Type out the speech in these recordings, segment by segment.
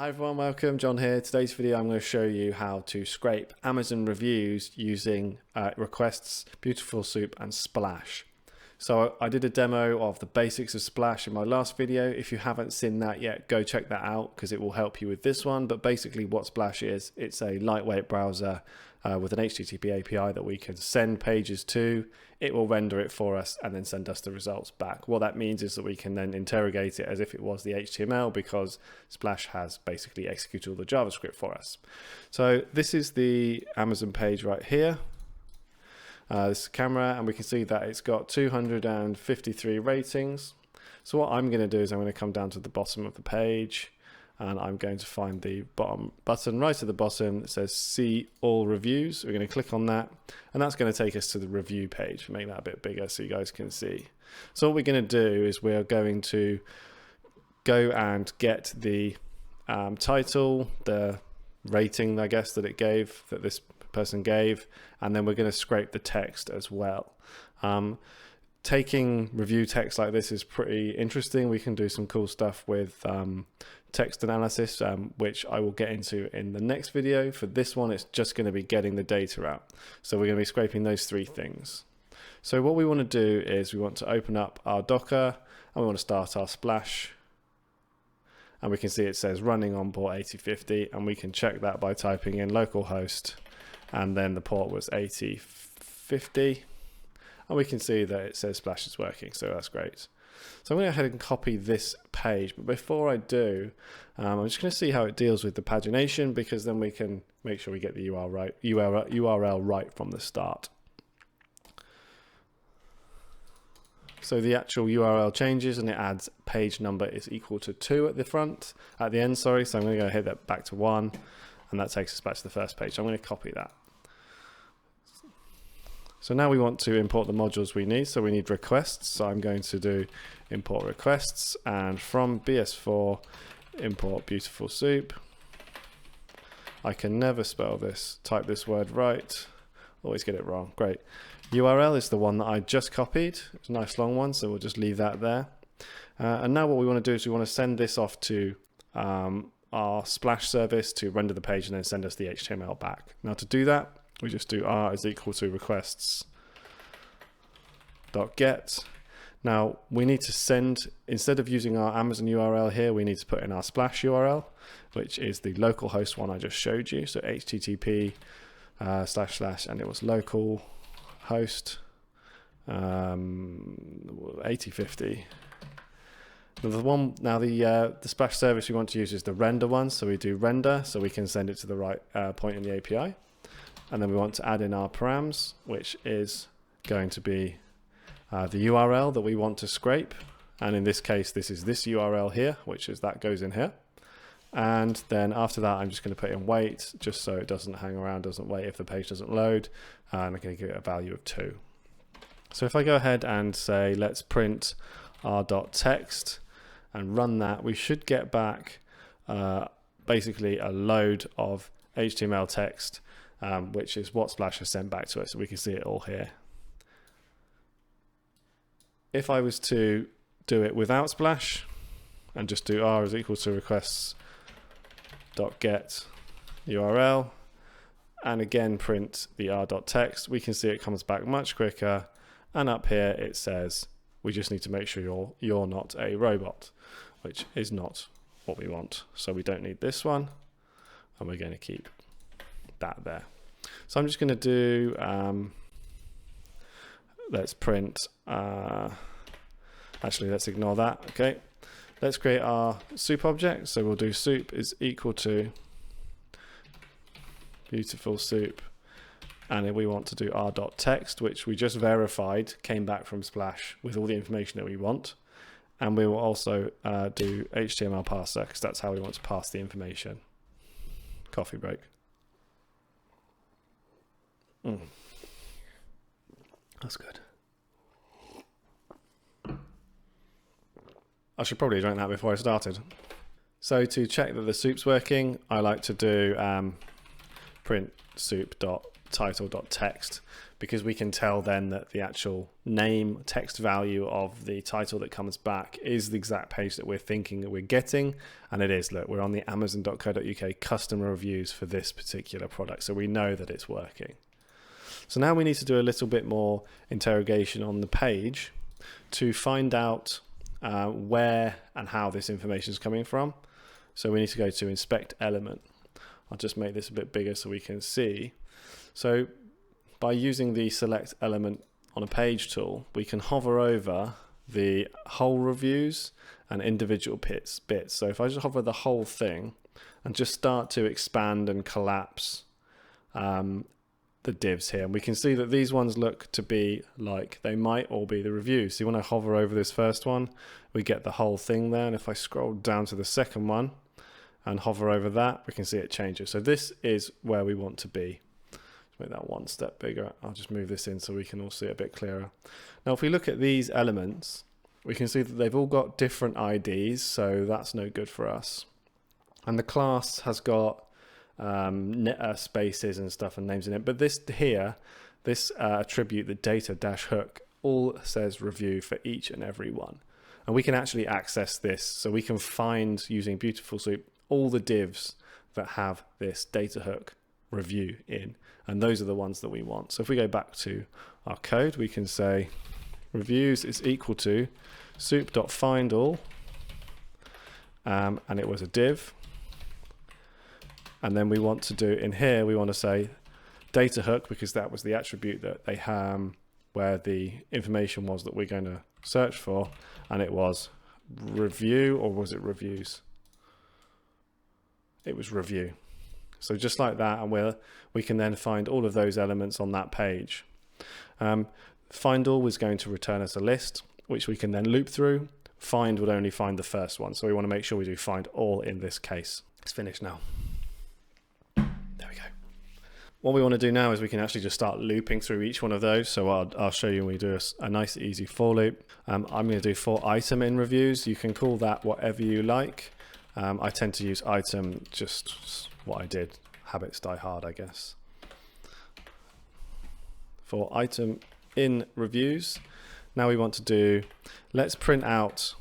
Hi everyone, welcome. John here. Today's video I'm going to show you how to scrape Amazon reviews using Requests, Beautiful Soup and Splash. So I did a demo of the basics of Splash in my last video. If you haven't seen that yet, go check that out because it will help you with this one. But basically what Splash is, it's a lightweight browser with an HTTP API that we can send pages to. It will render it for us and then send us the results back. What that means is that we can then interrogate it as if it was the HTML because Splash has basically executed all the JavaScript for us. So this is the Amazon page right here. This is the camera, and we can see that it's got 253 ratings. So what I'm going to do is I'm going to come down to the bottom of the page, and I'm going to find the bottom button right at the bottom that says see all reviews. We're going to click on that, and that's going to take us to the review page. Make that a bit bigger so you guys can see. So what we're going to do is we're going to go and get the title, the rating, I guess, that it gave, that this person gave, and then we're going to scrape the text as well. Taking review text like this is pretty interesting. We can do some cool stuff with text analysis, which I will get into in the next video. For this one, it's just going to be getting the data out. So we're going to be scraping those three things. So what we want to do is we want to open up our Docker and we want to start our Splash. And we can see it says running on port 8050, and we can check that by typing in localhost, and then the port was 8050. And we can see that it says Splash is working, so that's great. So I'm going to go ahead and copy this page, but before I do, I'm just going to see how it deals with the pagination, because then we can make sure we get the URL right from the start. So the actual URL changes and it adds page number is equal to 2 at the end, sorry. So I'm going to go hit that back to 1, and that takes us back to the first page. So I'm going to copy that. So now we want to import the modules we need. So we need requests. So I'm going to do import requests, and from BS4 import Beautiful Soup. I can never spell this, type this word right. Always get it wrong. Great. URL is the one that I just copied. It's a nice long one, so we'll just leave that there. And now what we want to do is we want to send this off to our Splash service to render the page and then send us the HTML back. Now to do that, we just do r is equal to requests.get. Now we need to send, instead of using our Amazon URL here, we need to put in our Splash URL, which is the localhost one I just showed you. So HTTP / and it was local host 8050. The Splash service we want to use is the render one, so we do render so we can send it to the right point in the API, and then we want to add in our params, which is going to be the URL that we want to scrape, and in this case this is this URL here, which is that goes in here. And then after that, I'm just going to put in wait, just so it doesn't hang around, doesn't wait if the page doesn't load. And I'm going to give it a value of 2. So if I go ahead and say, let's print r.text and run that, we should get back basically a load of HTML text, which is what Splash has sent back to us. So we can see it all here. If I was to do it without Splash and just do r is equal to requests.get URL, and again print the r.text, we can see it comes back much quicker, and up here it says we just need to make sure you're not a robot, which is not what we want. So we don't need this one, and we're going to keep that there. So I'm just going to do let's print actually let's ignore that. Okay, let's create our soup object. So we'll do soup is equal to Beautiful Soup, and then we want to do r.text, which we just verified came back from Splash with all the information that we want, and we will also do HTML parser because that's how we want to pass the information. Coffee break. That's good. I should probably drink that before I started. So to check that the soup's working, I like to do print title.text, because we can tell then that the actual name text value of the title that comes back is the exact page that we're thinking that we're getting. And it is. Look, we're on the amazon.co.uk customer reviews for this particular product, so we know that it's working. So now we need to do a little bit more interrogation on the page to find out where and how this information is coming from. So we need to go to inspect element. I'll just make this a bit bigger so we can see. So by using the select element on a page tool, we can hover over the whole reviews and individual bits. So if I just hover the whole thing and just start to expand and collapse the divs here, and we can see that these ones look to be like they might all be the reviews. So when I hover over this first one, we get the whole thing there, and if I scroll down to the second one and hover over that, we can see it changes. So this is where we want to be. Let's make that one step bigger. I'll just move this in so we can all see it a bit clearer. Now if we look at these elements, we can see that they've all got different IDs, so that's no good for us. And the class has got spaces and stuff and names in it, but this here, this attribute, the data-hook, all says review for each and every one, and we can actually access this. So we can find, using Beautiful Soup, all the divs that have this data-hook review in, and those are the ones that we want. So if we go back to our code, we can say reviews is equal to soup.findAll, and it was a div. And then we want to do in here, we want to say data hook, because that was the attribute that they have where the information was that we're going to search for, and it was review, or was it reviews? It was review. So just like that, and we can then find all of those elements on that page. Find all was going to return us a list, which we can then loop through. Find would only find the first one, so we want to make sure we do find all in this case. It's finished now. There we go. What we want to do now is we can actually just start looping through each one of those. So I'll show you when we do a nice easy for loop. I'm going to do for item in reviews. You can call that whatever you like. I tend to use item, just what I did. Habits die hard, I guess. For item in reviews. Now we want to do, let's print out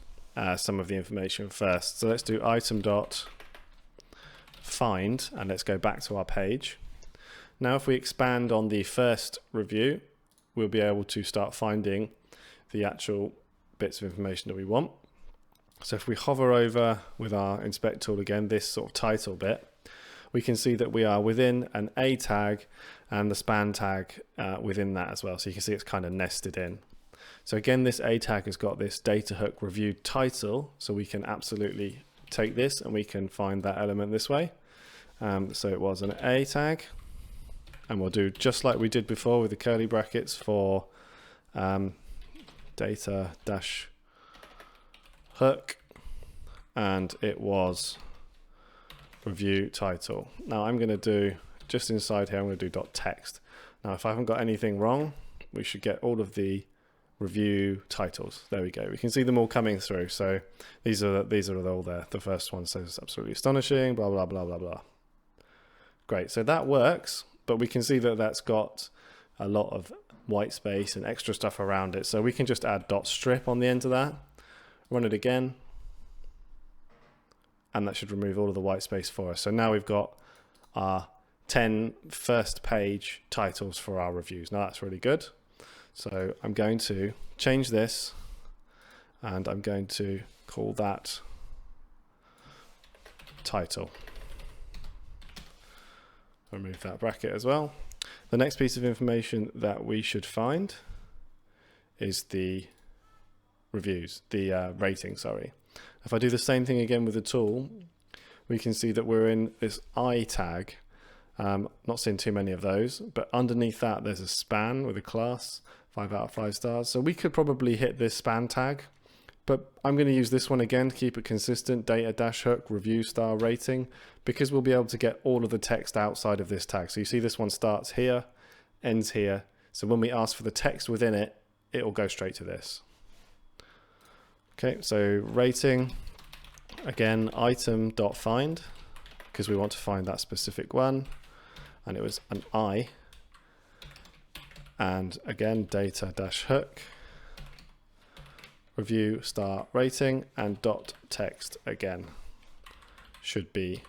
some of the information first. So let's do item.find, and let's go back to our page. Now if we expand on the first review, we'll be able to start finding the actual bits of information that we want. So if we hover over with our inspect tool again, this sort of title bit, we can see that we are within an A tag and the span tag within that as well. So you can see it's kind of nested in. So again, this A tag has got this data hook review title, so we can absolutely take this and we can find that element this way. So it was an A tag, and we'll do just like we did before with the curly brackets for data dash hook, and it was review title. Now I'm going to do, just inside here, I'm going to do .text. Now if I haven't got anything wrong, we should get all of the review titles. There we go. We can see them all coming through. So these are all there. The first one says absolutely astonishing, blah, blah, blah, blah, blah. Great. So that works, but we can see that that's got a lot of white space and extra stuff around it. So we can just add .strip on the end of that, run it again, and that should remove all of the white space for us. So now we've got our 10 first page titles for our reviews. Now that's really good. So I'm going to change this, and I'm going to call that title. Remove that bracket as well. The next piece of information that we should find is the reviews, the rating, sorry. If I do the same thing again with the tool, we can see that we're in this I tag. Not seeing too many of those, but underneath that there's a span with a class, 5 out of 5 stars. So we could probably hit this span tag, but I'm going to use this one again to keep it consistent, data-hook review star rating, because we'll be able to get all of the text outside of this tag. So you see this one starts here, ends here. So when we ask for the text within it, it will go straight to this. Okay, so rating, again, item.find, because we want to find that specific one. And it was an I, and again data dash hook, review star rating, and dot text again should be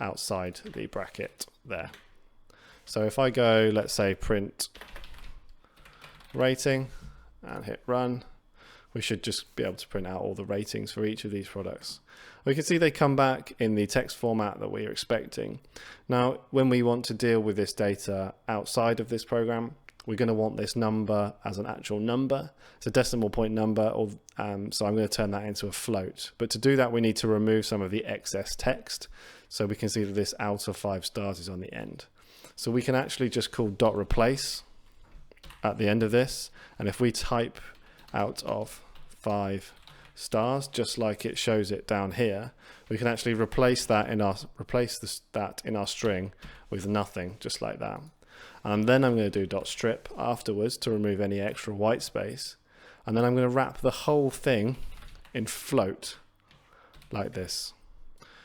outside the bracket there. So if I go, let's say print rating and hit run, we should just be able to print out all the ratings for each of these products. We can see they come back in the text format that we are expecting. Now, when we want to deal with this data outside of this program, we're going to want this number as an actual number. It's a decimal point number, or so I'm going to turn that into a float. But to do that, we need to remove some of the excess text. So we can see that this out of 5 stars is on the end. So we can actually just call dot replace at the end of this. And if we type out of 5 stars, just like it shows it down here, we can actually replace that in our string with nothing, just like that. And then I'm going to do dot strip afterwards to remove any extra white space. And then I'm going to wrap the whole thing in float like this.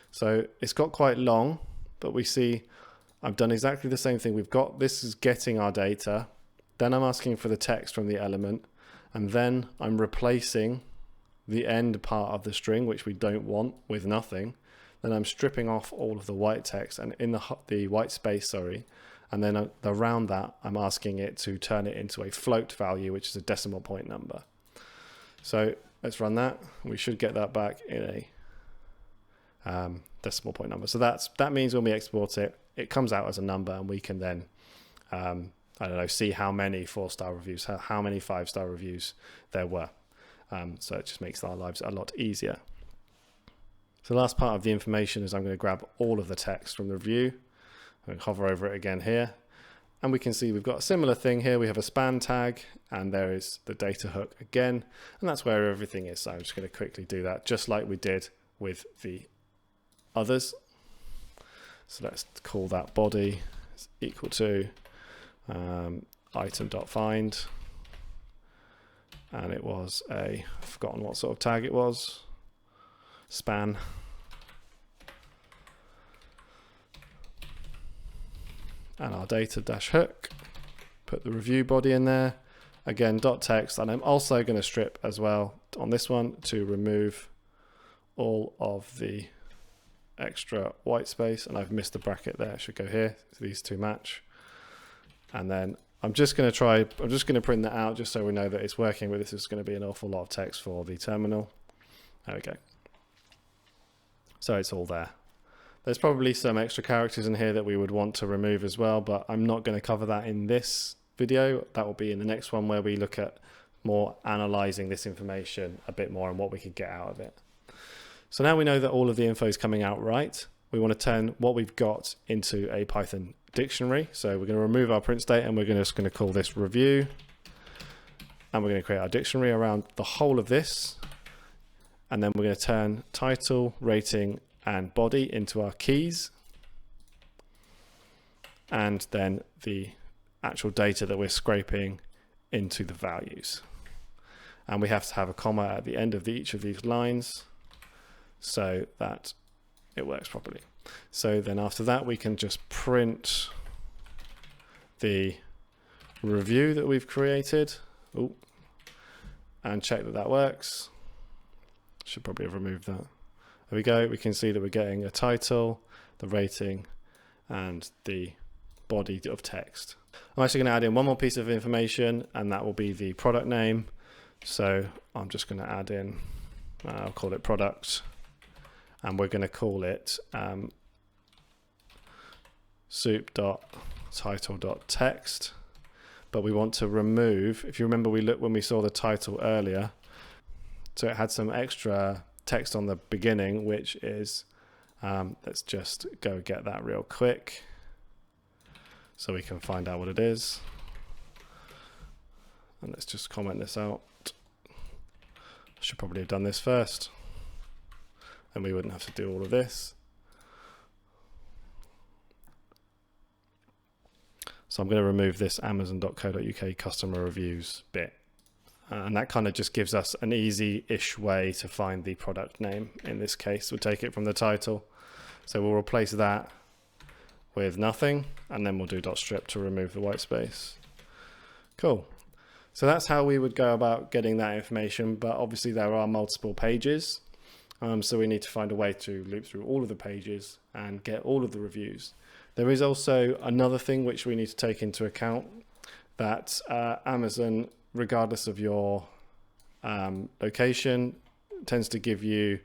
So it's got quite long, but we see I've done exactly the same thing. We've got, this is getting our data. Then I'm asking for the text from the element. And then I'm replacing the end part of the string, which we don't want, with nothing. Then I'm stripping off all of the white text and in the white space, sorry. And then around that, I'm asking it to turn it into a float value, which is a decimal point number. So let's run that. We should get that back in a decimal point number. So that means when we export it, it comes out as a number, and we can then, I don't know, see how many 4-star reviews, how many 5-star reviews there were. So it just makes our lives a lot easier. So the last part of the information is I'm going to grab all of the text from the review. And hover over it again here, and we can see we've got a similar thing here. We have a span tag, and there is the data hook again, and that's where everything is. So I'm just going to quickly do that just like we did with the others. So let's call that body is equal to item.find, and it was I've forgotten what sort of tag it was, span. And our data dash hook, put the review body in there, again dot text, and I'm also going to strip as well on this one to remove all of the extra white space, and I've missed the bracket there. It should go here, so these two match. And then I'm just going to print that out just so we know that it's working, but this is going to be an awful lot of text for the terminal. There we go. So it's all there. There's probably some extra characters in here that we would want to remove as well, but I'm not going to cover that in this video. That will be in the next one, where we look at more analyzing this information a bit more and what we could get out of it. So now we know that all of the info is coming out right. We want to turn what we've got into a Python dictionary. So we're going to remove our print state, and we're just going to call this review. And we're going to create our dictionary around the whole of this. And then we're going to turn title, rating, and body into our keys, and then the actual data that we're scraping into the values. And we have to have a comma at the end of each of these lines so that it works properly. So then after that, we can just print the review that we've created. Ooh, and check that that works. Should probably have removed that. There we go. We can see that we're getting a title, the rating, and the body of text. I'm actually going to add in one more piece of information, and that will be the product name. So I'm just going to add in, I'll call it product, and we're going to call it soup.title.text. But we want to remove, if you remember, we looked when we saw the title earlier, so it had some extra text on the beginning, which is, let's just go get that real quick so we can find out what it is. And let's just comment this out. I should probably have done this first, and we wouldn't have to do all of this. So I'm going to remove this amazon.co.uk customer reviews bit. And that kind of just gives us an easy-ish way to find the product name. In this case, we'll take it from the title. So we'll replace that with nothing, and then we'll do dot strip to remove the white space. Cool. So that's how we would go about getting that information, but obviously there are multiple pages. So we need to find a way to loop through all of the pages and get all of the reviews. There is also another thing which we need to take into account, that Amazon, regardless of your location, tends to give you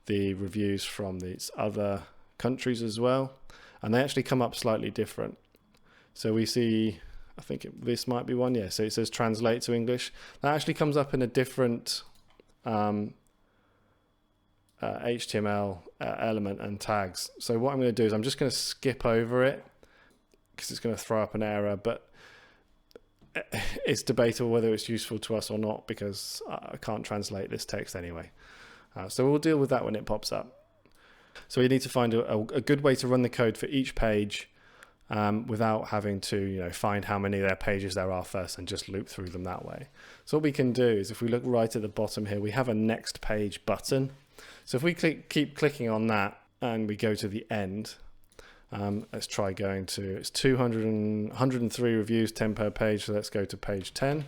the reviews from these other countries as well, and they actually come up slightly different. So we see, I think this might be one, yeah, so it says translate to English. That actually comes up in a different HTML element and tags. So what I'm going to do is I'm just going to skip over it because it's going to throw up an error, but it's debatable whether it's useful to us or not because I can't translate this text anyway. So we'll deal with that when it pops up. So we need to find a good way to run the code for each page without having to find how many of their pages there are first and just loop through them that way. So what we can do is, if we look right at the bottom here, we have a next page button. So if we keep clicking on that and we go to the end, let's try going to, it's 103 reviews, 10 per page, so let's go to page 10.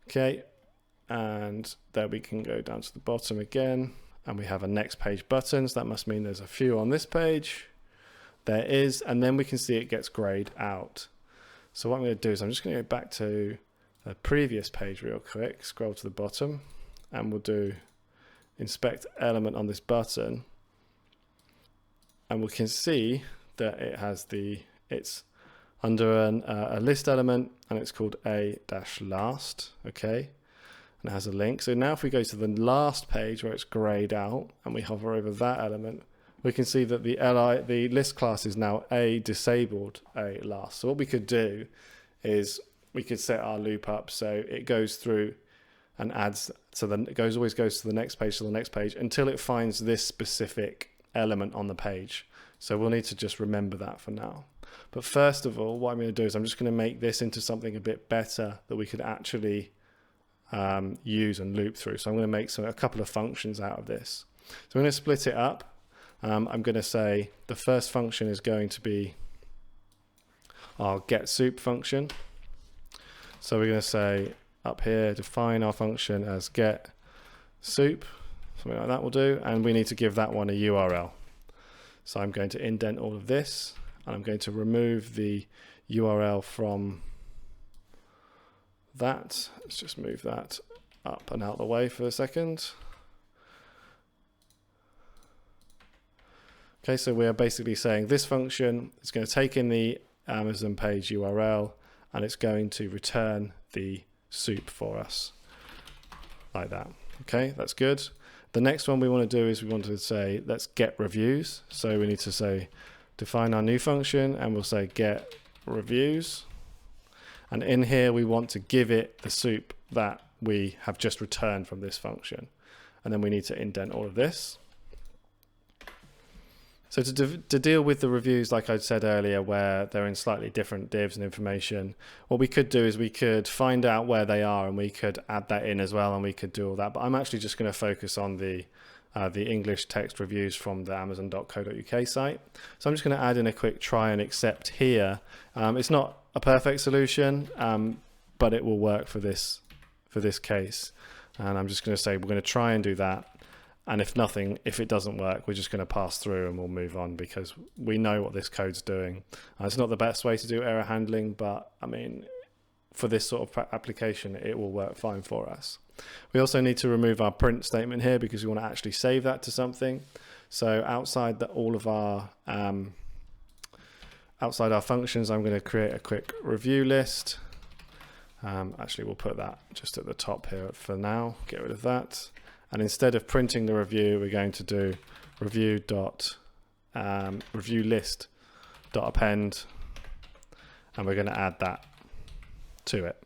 Okay, and there we can go down to the bottom again, and we have a next page button, so that must mean there's a few on this page. There is, and then we can see it gets grayed out. So what I'm going to do is I'm just going to go back to the previous page real quick, scroll to the bottom, and we'll do inspect element on this button, and we can see that it has it's under a list element, and it's called a-last, okay, and it has a link. So now if we go to the last page where it's grayed out and we hover over that element, we can see that the list class is now disabled a-last. So what we could do is we could set our loop up so it goes through and adds, so then it always goes to the next page, until it finds this specific element on the page. So we'll need to just remember that for now. But first of all, what I'm going to do is I'm just going to make this into something a bit better that we could actually use and loop through. So I'm going to make a couple of functions out of this. So I'm going to split it up. I'm going to say the first function is going to be our getSoup function. So we're going to say up here, define our function as getSoup, something like that will do, and we need to give that one a URL. So I'm going to indent all of this, and I'm going to remove the URL from that. Let's just move that up and out of the way for a second. Okay, so we are basically saying this function is going to take in the Amazon page URL, and it's going to return the soup for us, like that. Okay, that's good. The next one we want to do is we want to say, let's get reviews. So we need to say, define our new function, and we'll say get reviews. And in here, we want to give it the soup that we have just returned from this function. And then we need to indent all of this. So to deal with the reviews, like I said earlier, where they're in slightly different divs and information, what we could do is we could find out where they are, and we could add that in as well, and we could do all that. But I'm actually just going to focus on the English text reviews from the amazon.co.uk site. So I'm just going to add in a quick try and accept here. It's not a perfect solution, but it will work for this case. And I'm just going to say we're going to try and do that. And if it doesn't work, we're just going to pass through and we'll move on because we know what this code's doing. It's not the best way to do error handling, but I mean, for this sort of application, it will work fine for us. We also need to remove our print statement here because we want to actually save that to something. So outside our functions, I'm going to create a quick review list. Actually, we'll put that just at the top here for now. Get rid of that. And instead of printing the review, we're going to do reviewlist.append, and we're going to add that to it.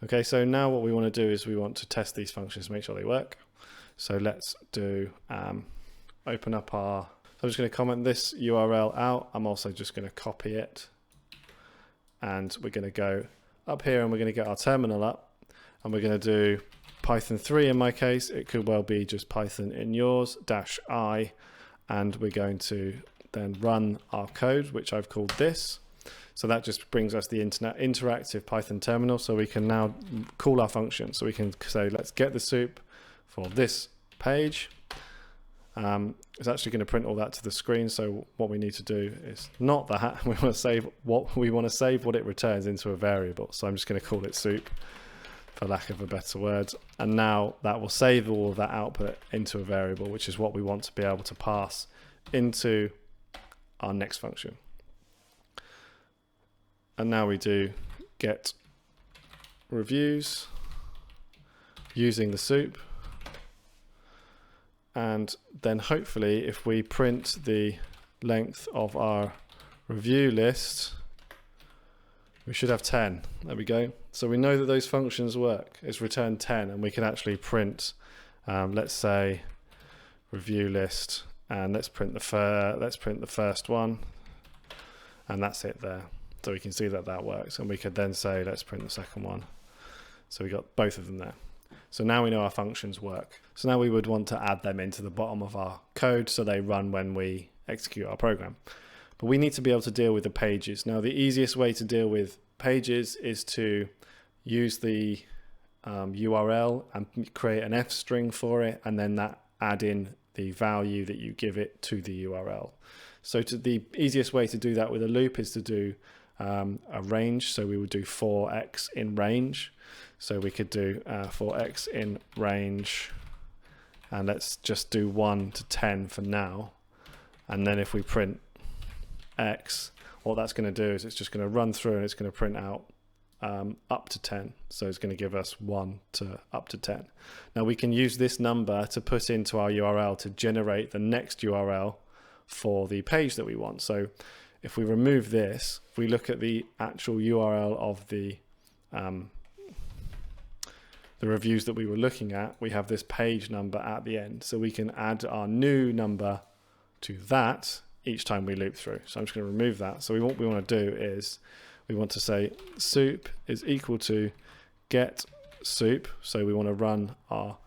Okay, so now what we want to do is we want to test these functions to make sure they work. So let's do open up I'm just going to comment this URL out. I'm also just going to copy it, and we're going to go up here and we're going to get our terminal up, and we're going to do Python 3 in my case. It could well be just Python in yours -I, and we're going to then run our code, which I've called this. So that just brings us the interactive Python terminal, so we can now call our function. So we can say, let's get the soup for this page. It's actually going to print all that to the screen. So what we need to do is not that. We want to save what it returns into a variable. So I'm just going to call it soup, for lack of a better word. And now that will save all of that output into a variable, which is what we want to be able to pass into our next function. And now we do get reviews using the soup. And then hopefully if we print the length of our review list, we should have 10. There we go. So we know that those functions work. It's return 10, and we can actually print, let's say, review list, and let's print the first one, and that's it there. So we can see that that works, and we could then say, let's print the second one. So we got both of them there. So now we know our functions work. So now we would want to add them into the bottom of our code so they run when we execute our program. But we need to be able to deal with the pages. Now the easiest way to deal with pages is to use the URL and create an F string for it, and then add in the value that you give it to the URL. So the easiest way to do that with a loop is to do a range. So we would do for x in range. So we could do for x in range, and let's just do 1 to 10 for now. And then if we print x, what that's going to do is it's just going to run through and it's going to print out up to 10. So it's going to give us 1 to up to 10. Now we can use this number to put into our URL to generate the next URL for the page that we want. So if we remove this, if we look at the actual URL of the reviews that we were looking at, we have this page number at the end. So we can add our new number to that each time we loop through. So I'm just going to remove that. So what we want to do is we want to say soup is equal to get soup. So we want to run our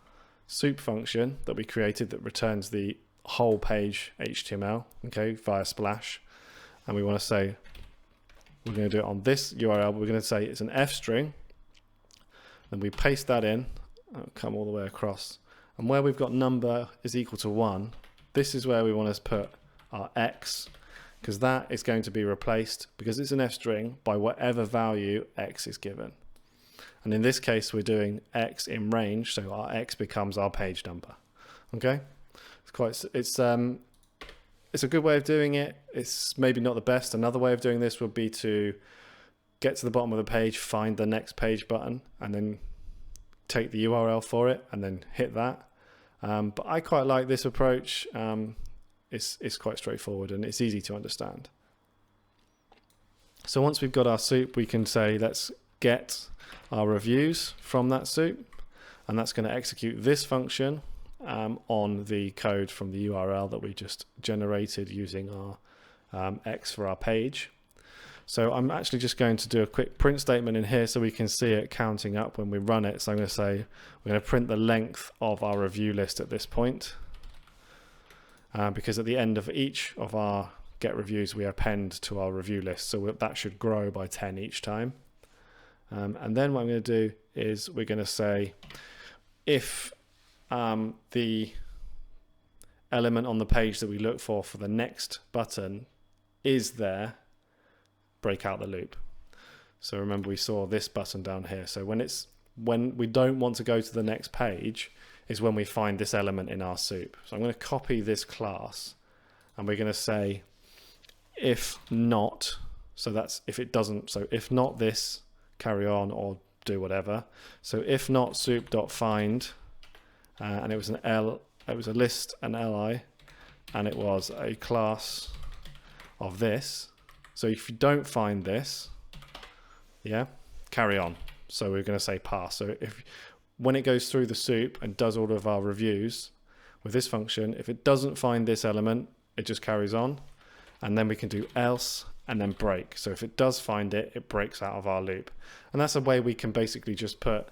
soup function that we created that returns the whole page HTML, okay, via Splash. And we want to say, we're going to do it on this URL, but we're going to say it's an F string. Then we paste that in, it'll come all the way across. And where we've got number is equal to 1, this is where we want to put our X, because that is going to be replaced, because it's an F string, by whatever value X is given. And in this case, we're doing X in range, so our X becomes our page number. Okay, it's a good way of doing it. It's maybe not the best. Another way of doing this would be to get to the bottom of the page, find the next page button, and then take the URL for it, and then hit that. But I quite like this approach. It's quite straightforward and it's easy to understand. So once we've got our soup, we can say let's get our reviews from that soup, and that's going to execute this function on the code from the URL that we just generated using our X for our page. So I'm actually just going to do a quick print statement in here so we can see it counting up when we run it. So I'm going to say we're going to print the length of our review list at this point, because at the end of each of our get reviews we append to our review list, so that should grow by 10 each time. And then what I'm going to do is we're going to say if the element on the page that we look for the next button is there, break out the loop. So remember we saw this button down here. So when we don't want to go to the next page is when we find this element in our soup. So I'm going to copy this class and we're going to say if not, so that's if it doesn't, so if not this, carry on or do whatever. So if not soup.find, and it was a list, an li, and it was a class of this. So if you don't find this, yeah, carry on. So we're going to say pass. So when it goes through the soup and does all of our reviews with this function, if it doesn't find this element, it just carries on. And then we can do else and then break. So if it does find it, it breaks out of our loop. And that's a way we can basically just put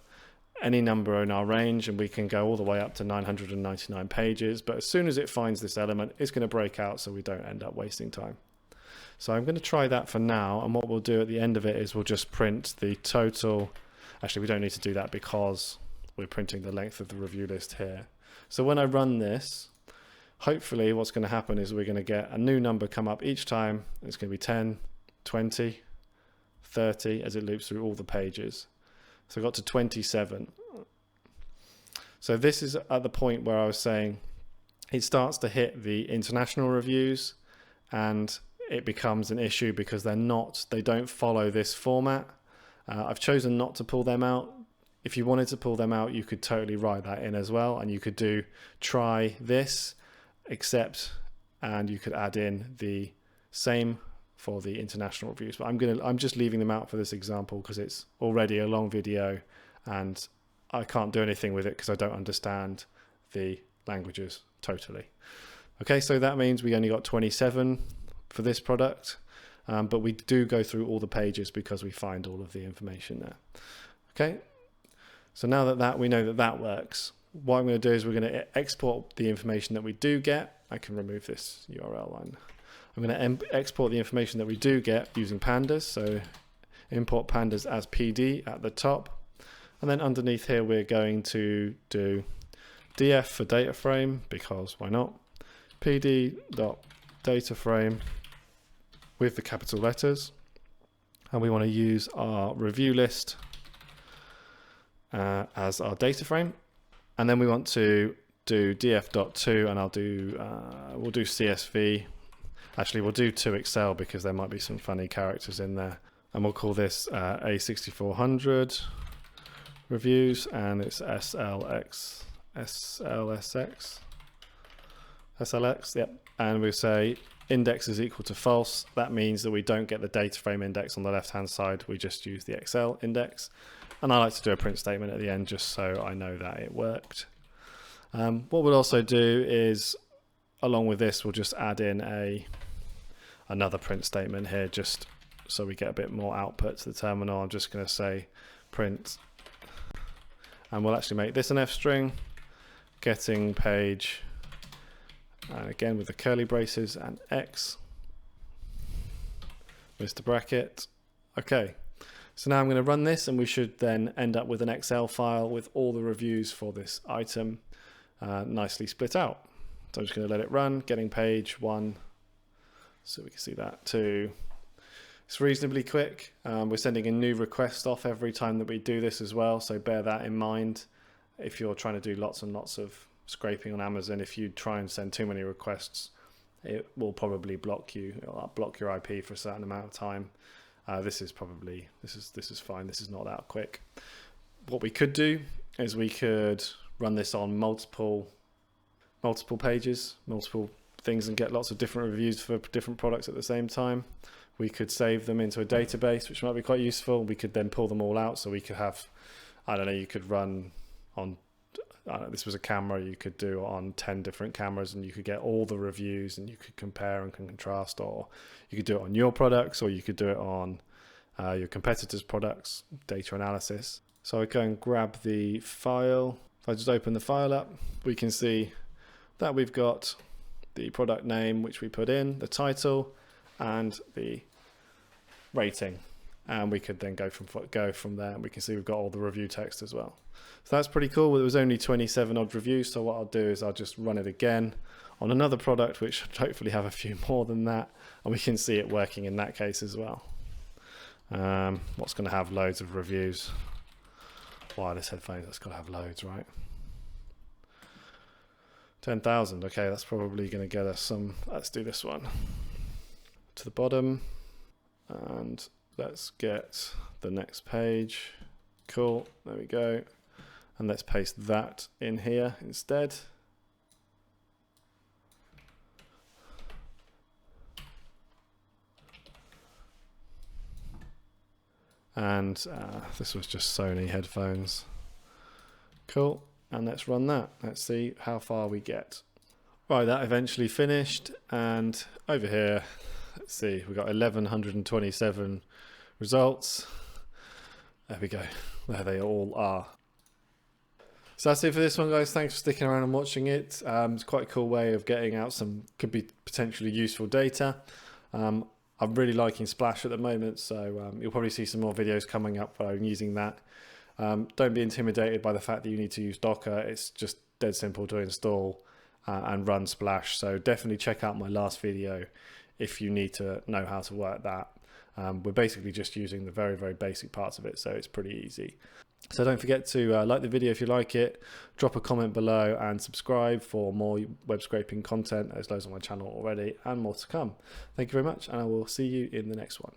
any number in our range, and we can go all the way up to 999 pages. But as soon as it finds this element, it's going to break out so we don't end up wasting time. So I'm going to try that for now, and what we'll do at the end of it is we'll just print the total. Actually, we don't need to do that because we're printing the length of the review list here. So when I run this, hopefully what's going to happen is we're going to get a new number come up each time. It's going to be 10, 20, 30 as it loops through all the pages. So I got to 27. So this is at the point where I was saying it starts to hit the international reviews and it becomes an issue because they don't follow this format. I've chosen not to pull them out. If you wanted to pull them out, you could totally write that in as well, and you could do try this, except, and you could add in the same for the international reviews. But I'm just leaving them out for this example because it's already a long video and I can't do anything with it because I don't understand the languages totally. Okay, so that means we only got 27 for this product, but we do go through all the pages because we find all of the information there. Okay, so now that we know that works, what I'm going to do is we're going to export the information that we do get. I can remove this URL line. I'm going to export the information that we do get using pandas. So import pandas as PD at the top. And then underneath here, we're going to do df for data frame, because why not? pd.dataframe with the capital letters. And we want to use our review list as our data frame. And then we want to do df.to, and we'll do CSV. Actually, we'll do to Excel because there might be some funny characters in there. And we'll call this A6400 reviews, and it's SLX, yep. And we'll say index is equal to false. That means that we don't get the data frame index on the left hand side. We just use the Excel index. And I like to do a print statement at the end just so I know that it worked. What we'll also do is, along with this, we'll just add in another print statement here just so we get a bit more output to the terminal. I'm just going to say print, and we'll actually make this an F string, getting page, and again with the curly braces, and X, Mr. Bracket. Okay, so now I'm going to run this, and we should then end up with an Excel file with all the reviews for this item nicely split out. So I'm just going to let it run, getting page 1, so we can see that, 2. It's reasonably quick. We're sending a new request off every time that we do this as well, so bear that in mind if you're trying to do lots and lots of scraping on Amazon. If you try and send too many requests, it will probably block you. It'll block your IP for a certain amount of time. This is fine. This is not that quick. What we could do is we could run this on multiple pages, multiple things, and get lots of different reviews for different products at the same time. We could save them into a database, which might be quite useful. We could then pull them all out, so we could have, I don't know, you could run on, this was a camera, you could do on 10 different cameras, and you could get all the reviews, and you could compare and contrast, or you could do it on your products, or you could do it on your competitors' products, data analysis. So I go and grab the file. If I just open the file up, we can see that we've got the product name, which we put in, the title, and the rating, and we could then go from there, and we can see we've got all the review text as well. So that's pretty cool. There was only 27 odd reviews, so what I'll do is I'll just run it again on another product, which should hopefully have a few more than that, and we can see it working in that case as well. What's going to have loads of reviews? Wireless headphones, that's got to have loads, right? 10,000. Okay, that's probably going to get us some. Let's do this one to the bottom, and let's get the next page. Cool, there we go. And let's paste that in here instead. And this was just Sony headphones. Cool, and let's run that. Let's see how far we get. Right, that eventually finished, and over here, let's see, we've got 1127 results. There we go, there they all are. So that's it for this one, guys. Thanks for sticking around and watching it. It's quite a cool way of getting out some, could be potentially useful data. I'm really liking Splash at the moment, so you'll probably see some more videos coming up where I'm using that. Don't be intimidated by the fact that you need to use Docker. It's just dead simple to install and run Splash. So definitely check out my last video if you need to know how to work that. We're basically just using the very, very basic parts of it, so it's pretty easy. So don't forget to like the video if you like it, drop a comment below and subscribe for more web scraping content. There's loads on my channel already and more to come. Thank you very much, and I will see you in the next one.